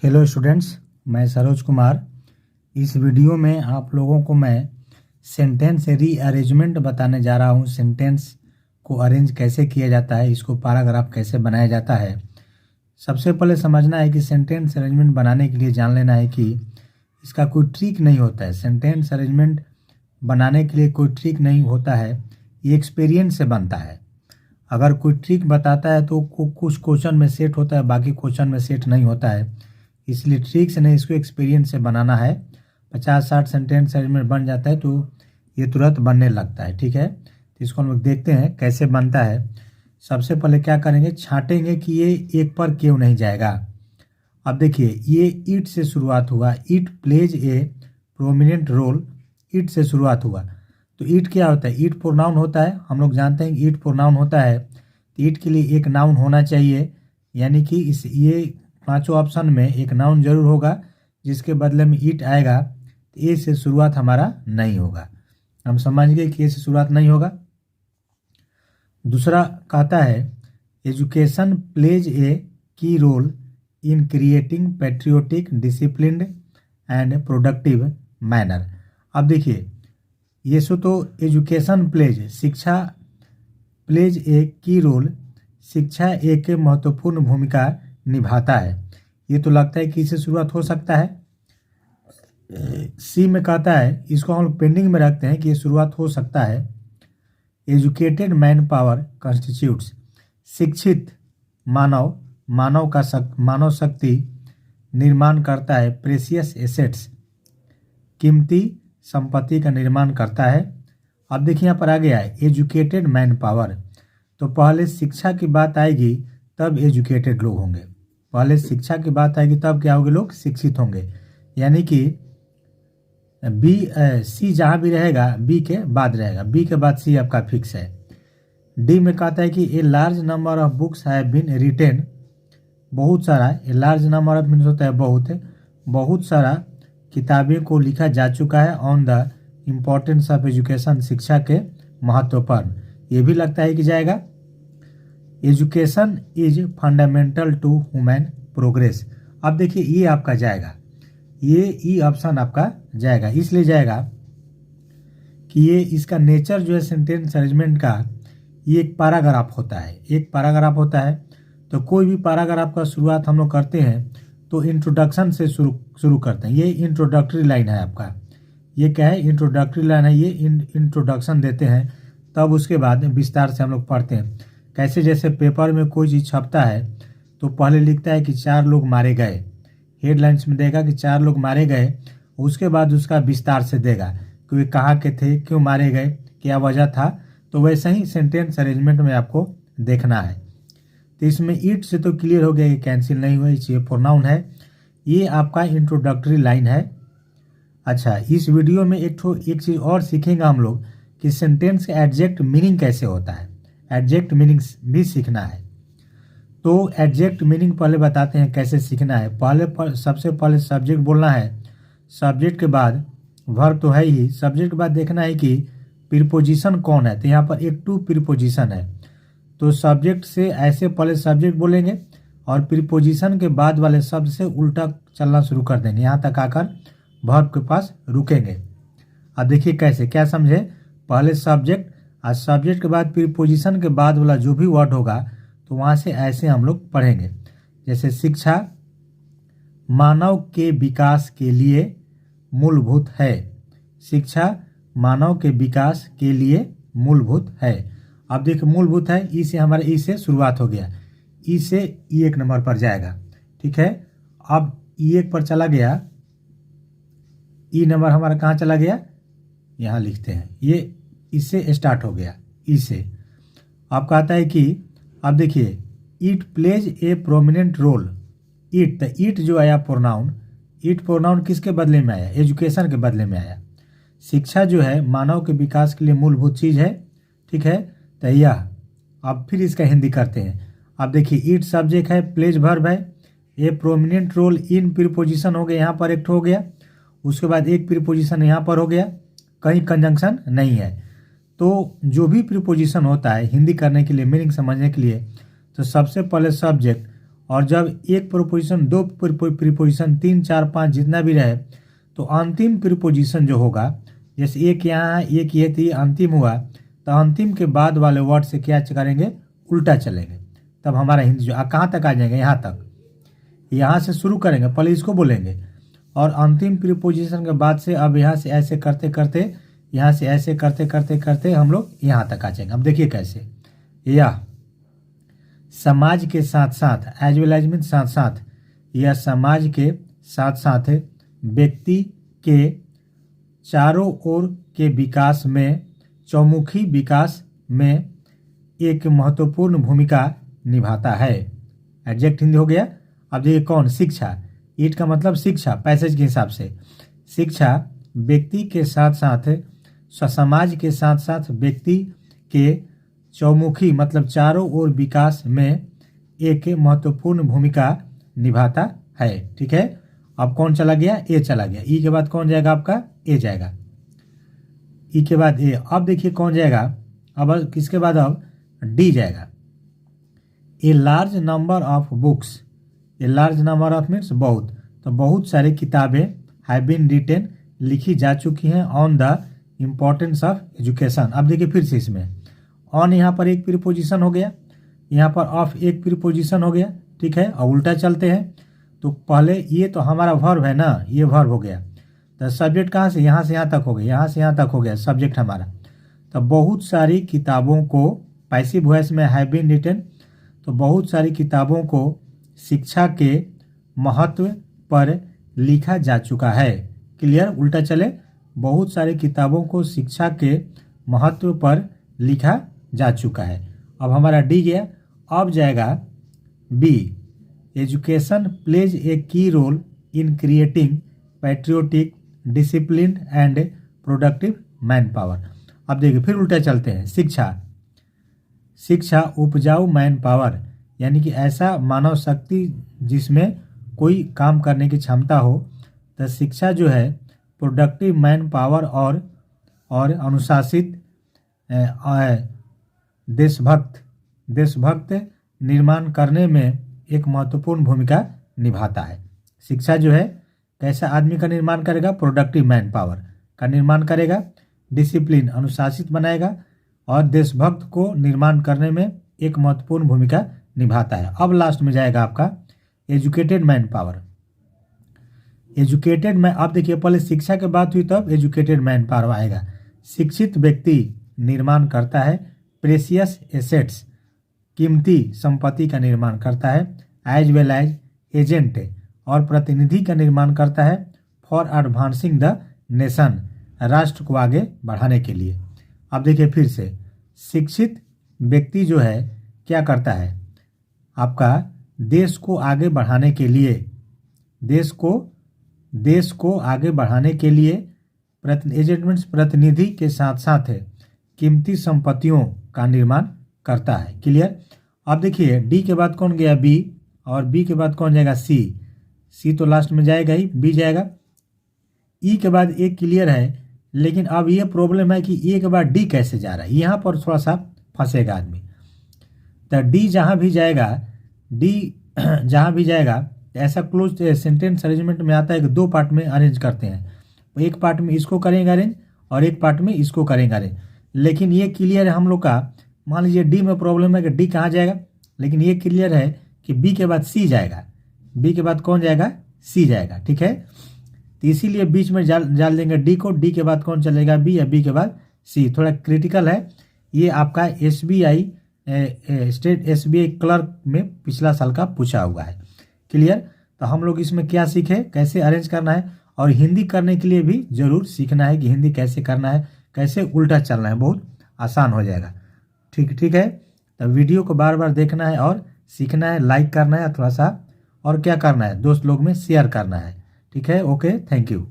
Hello students, मैं सरोज कुमार। इस video में आप लोगों को मैं सेंटेंस रीअरेंजमेंट बताने जा रहा हूँ। सेंटेंस को अरेंज कैसे किया जाता है, इसको पैराग्राफ कैसे बनाया जाता है। सबसे पहले समझना है कि सेंटेंस अरेंजमेंट बनाने के लिए जान लेना है कि इसका कोई ट्रिक नहीं होता है। सेंटेंस अरेंजमेंट बनाने के लिए कोई ट्रिक नहीं होता है, ये एक्सपीरियंस से बनता है। अगर कोई ट्रिक बताता है तो कुछ क्वेश्चन में सेट होता है, बाकी क्वेश्चन में सेट नहीं होता है। इसलिए ट्रिक से नहीं, इसको एक्सपीरियंस से बनाना है। 50-60 सेंटेंस अरेंजमेंट बन जाता है तो ये तुरंत बनने लगता है। ठीक है, तो इसको हम लोग देखते हैं कैसे बनता है। सबसे पहले क्या करेंगे, छांटेंगे कि ये एक पर क्यों नहीं जाएगा। अब देखिए, ये ईट से शुरुआत हुआ, ईट प्लेज ए प्रोमिनेंट रोल। ईट से शुरुआत हुआ तो ईट क्या होता है, ईट प्रोनाउन होता है। हम लोग जानते हैं कि ईट प्रोनाउन होता है, तो ईट के लिए एक नाउन होना चाहिए। यानी कि इस ये पांचों ऑप्शन में एक नाउन जरूर होगा, जिसके बदले में ईट आएगा। तो ए से शुरुआत हमारा नहीं होगा। हम समझ गए कि ए से शुरुआत नहीं होगा। दूसरा कहता है, education plays a key role in creating patriotic disciplined and productive manner. अब देखिए, ये सो तो एजुकेशन प्लेज, शिक्षा प्लेज ए की रोल, शिक्षा एक महत्वपूर्ण भूमिका निभाता है। ये तो लगता है कि इससे शुरुआत हो सकता है। सी में कहता है, इसको हम लोग पेंडिंग में रखते हैं कि ये शुरुआत हो सकता है। एजुकेटेड मैन पावर कॉन्स्टिट्यूट्स, शिक्षित मानव शक्ति निर्माण करता है प्रेसियस एसेट्स, कीमती संपत्ति का निर्माण करता है। अब देखिए यहाँ पर आ गया है एजुकेटेड मैन पावर, तो पहले शिक्षा की बात आएगी तब एजुकेटेड लोग होंगे। पहले शिक्षा की बात आएगी तब क्या होंगे, लोग शिक्षित होंगे। यानी कि सी जहाँ भी रहेगा बी के बाद रहेगा, बी के बाद सी आपका फिक्स है। डी में कहता है कि a large number of books have been written, बहुत सारा, a large number of means होता है बहुत सारा किताबें को लिखा जा चुका है on the importance of education, शिक्षा के महत्व पर। यह भी लगता है कि जाएगा। Education is fundamental to human progress. अब देखिए ये आपका जाएगा, ये ई ऑप्शन आपका जाएगा। इसलिए जाएगा कि ये इसका नेचर जो है सेंटेंस अरेंजमेंट का, ये एक पैराग्राफ होता है। एक पैराग्राफ होता है तो कोई भी पैराग्राफ का शुरुआत हम लोग करते हैं तो इंट्रोडक्शन से शुरू करते हैं। ये इंट्रोडक्टरी लाइन है आपका, ये क्या है, इंट्रोडक्टरी लाइन है। ये इंट्रोडक्शन देते हैं, तब उसके बाद विस्तार से हम लोग पढ़ते हैं। कैसे, जैसे पेपर में कोई चीज़ छपता है तो पहले लिखता है कि 4 लोग मारे गए, हेडलाइंस में देगा कि 4 लोग मारे गए। उसके बाद उसका विस्तार से देगा कि वे कहाँ के थे, क्यों मारे गए, क्या वजह था। तो वैसे ही सेंटेंस अरेंजमेंट में आपको देखना है। तो इसमें ईट से तो क्लियर हो गया कि कैंसिल नहीं हुआ, ये प्रोनाउन है। ये आपका इंट्रोडक्टरी लाइन है। अच्छा, इस वीडियो में एक चीज़ और सीखेंगे हम लोग कि सेंटेंस का एडजेक्ट मीनिंग कैसे होता है। एडजेक्ट मीनिंग भी सीखना है। तो एडजेक्ट मीनिंग पहले बताते हैं कैसे सीखना है। सबसे पहले सब्जेक्ट बोलना है, सब्जेक्ट के बाद वर्ब तो है ही, सब्जेक्ट के बाद देखना है कि प्रीपोजिशन कौन है। तो यहाँ पर एक टू प्रीपोजिशन है, तो सब्जेक्ट से ऐसे पहले सब्जेक्ट बोलेंगे और प्रीपोजिशन के बाद वाले शब्द से उल्टा चलना शुरू कर देंगे, यहाँ तक आकर वर्ब के पास रुकेंगे। अब देखिए कैसे, क्या समझे, पहले सब्जेक्ट और सब्जेक्ट के बाद प्रीपोजिशन के बाद वाला जो भी वर्ड होगा तो वहाँ से ऐसे हम लोग पढ़ेंगे। जैसे शिक्षा मानव के विकास के लिए मूलभूत है, शिक्षा मानव के विकास के लिए मूलभूत है। अब देखिए मूलभूत है, ई से हमारे ई से शुरुआत हो गया, ई से ई एक नंबर पर जाएगा। ठीक है, अब ई एक पर चला गया, ई नंबर हमारा कहाँ चला गया, यहाँ लिखते हैं, ये इससे स्टार्ट हो गया, ई से। अब कहता है कि अब देखिए it plays a prominent role. It, the it जो आया प्रोनाउन, इट प्रोनाउन किसके बदले में आया, एजुकेशन के बदले में आया। शिक्षा जो है मानव के विकास के लिए मूलभूत चीज़ है। ठीक है, तो यह, अब फिर इसका हिंदी करते हैं। अब देखिए इट सब्जेक्ट है, प्लेज वर्ब है, a prominent role in preposition हो गया, यहाँ पर एक हो गया, उसके बाद एक प्रीपोजिशन यहाँ पर हो गया, कहीं कंजंक्शन नहीं है। तो जो भी प्रीपोजिशन होता है हिंदी करने के लिए, मीनिंग समझने के लिए, तो सबसे पहले सब्जेक्ट और जब एक प्रीपोजिशन, दो प्रीपोजिशन, 3, 4, 5 जितना भी रहे तो अंतिम प्रीपोजिशन जो होगा, जैसे एक यहाँ है, एक ये थी, अंतिम हुआ, तो अंतिम के बाद वाले वर्ड से क्या करेंगे, उल्टा चलेंगे। तब हमारा हिंदी जो कहाँ तक आ जाएंगे, यहाँ तक, यहाँ से शुरू करेंगे, पहले इसको बोलेंगे और अंतिम प्रीपोजिशन के बाद से अब यहाँ से ऐसे करते करते, यहाँ से ऐसे करते करते करते हम लोग यहाँ तक आ जाएंगे। अब देखिए कैसे, यह समाज के साथ साथ, एज वेल एज मीन साथ साथ, यह समाज के साथ साथ व्यक्ति के चारों ओर के विकास में, चौमुखी विकास में एक महत्वपूर्ण भूमिका निभाता है। एडजेक्ट हिंदी हो गया। अब देखिए कौन, शिक्षा, ईट का मतलब शिक्षा, पैसेज के हिसाब से, शिक्षा व्यक्ति के साथ साथ, समाज के साथ साथ व्यक्ति के चौमुखी मतलब चारों ओर विकास में एक महत्वपूर्ण भूमिका निभाता है। ठीक है, अब कौन चला गया, ए चला गया। ई के बाद कौन जाएगा आपका, ए जाएगा, ई के बाद ए। अब देखिए कौन जाएगा, अब किसके बाद अब डी जाएगा। ए large number of books, A large number of means बहुत, तो बहुत सारी किताबें हैव बीन रिटेन लिखी जा चुकी हैं on the importance of education. अब देखिए फिर से इसमें ऑन यहाँ पर एक प्रीपोजिशन हो गया, यहाँ पर ऑफ एक प्रीपोजिशन हो गया। ठीक है, और उल्टा चलते हैं तो पहले ये तो हमारा वर्ब है ना, ये वर्ब हो गया, तो सब्जेक्ट कहाँ से यहाँ तक हो गया, यहाँ से यहाँ तक हो गया सब्जेक्ट हमारा। तो बहुत सारी किताबों को, पैसिव वॉइस में हैव बीन रिटेन, तो बहुत सारी किताबों को शिक्षा के महत्व पर लिखा जा चुका है। क्लियर, उल्टा चले, बहुत सारी किताबों को शिक्षा के महत्व पर लिखा जा चुका है। अब हमारा डी गया, अब जाएगा B. Education plays a key role in creating patriotic, discipline and productive manpower. अब देखिए फिर उल्टा चलते हैं, शिक्षा, शिक्षा उपजाऊ मैन पावर, यानी कि ऐसा मानव शक्ति जिसमें कोई काम करने की क्षमता हो। तो शिक्षा जो है प्रोडक्टिव मैन पावर और अनुशासित देशभक्त निर्माण करने में एक महत्वपूर्ण भूमिका निभाता है। शिक्षा जो है कैसा आदमी का निर्माण करेगा, प्रोडक्टिव मैन पावर का निर्माण करेगा, डिसिप्लिन अनुशासित बनाएगा और देशभक्त को निर्माण करने में एक महत्वपूर्ण भूमिका निभाता है। अब लास्ट में जाएगा आपका educated man power. Educated man, आप देखिए पहले शिक्षा की बात हुई तब एजुकेटेड मैन पावर आएगा। शिक्षित व्यक्ति निर्माण करता है प्रेशियस एसेट्स, कीमती संपत्ति का निर्माण करता है, एज वेल एज एजेंट और प्रतिनिधि का निर्माण करता है फॉर एडवांसिंग द नेशन, राष्ट्र को आगे बढ़ाने के लिए। अब देखिए फिर से, शिक्षित व्यक्ति जो है क्या करता है, आपका देश को आगे बढ़ाने के लिए, देश को आगे बढ़ाने के लिए एजेंट प्रतिनिधि के साथ साथ कीमती संपत्तियों का निर्माण करता है। क्लियर। अब देखिए डी के बाद कौन गया, बी, और बी के बाद कौन जाएगा, सी। सी तो लास्ट में जाएगा ही, बी जाएगा। ई के बाद एक क्लियर है, लेकिन अब ये प्रॉब्लम है कि ए के बाद डी कैसे जा रहा है, यहाँ पर थोड़ा सा फंसेगा आदमी। तो डी जहाँ भी जाएगा ऐसा क्लोज सेंटेंस अरेंजमेंट में आता है कि दो पार्ट में अरेंज करते हैं, एक पार्ट में इसको करेंगे अरेंज और एक पार्ट में इसको करेंगे अरेंज। लेकिन ये क्लियर है हम लोग का, मान लीजिए डी में प्रॉब्लम है कि डी कहाँ जाएगा, लेकिन ये क्लियर है कि बी के बाद सी जाएगा, बी के बाद कौन जाएगा, सी जाएगा। ठीक है, तो इसीलिए बीच में डाल देंगे डी को, डी के बाद कौन चलेगा, बी, या बी के बाद सी। थोड़ा क्रिटिकल है ये, आपका SBI स्टेट SBI क्लर्क में पिछला साल का पूछा हुआ है। क्लियर। तो हम लोग इसमें क्या सीखे, कैसे अरेंज करना है, और हिंदी करने के लिए भी जरूर सीखना है कि हिंदी कैसे करना है, कैसे उल्टा चलना है, बहुत आसान हो जाएगा। ठीक है, तो वीडियो को बार बार देखना है और सीखना है, लाइक करना है थोड़ा सा, और क्या करना है, दोस्त लोग में शेयर करना है। ठीक है, ओके, थैंक यू।